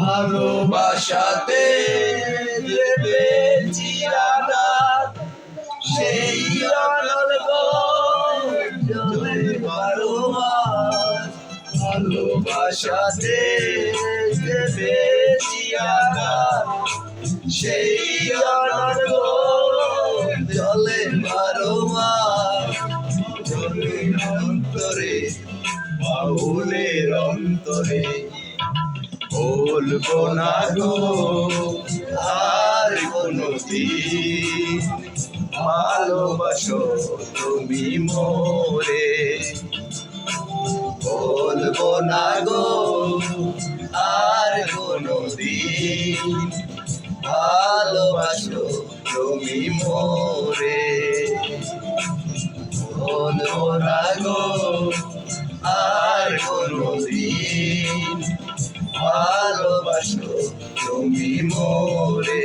ভালোবাসাতে দেবে চিরাঘাত, সেই অনল জলে বারো মাস। ভালোবাসাতে দেবে চিরাঘাত, সেই অনল জলে বারো মাস। জলের অন্তরে বাউলের অন্তরে বলবো না গো আর কোনদিন, ভালোবাসো তুমি মোরে। বলবো না গো আর কোনদিন, ভালোবাসো তুমি মোরে। বলবো না গো আর কোনদিন, ভালোবাসো তুমি মোরে।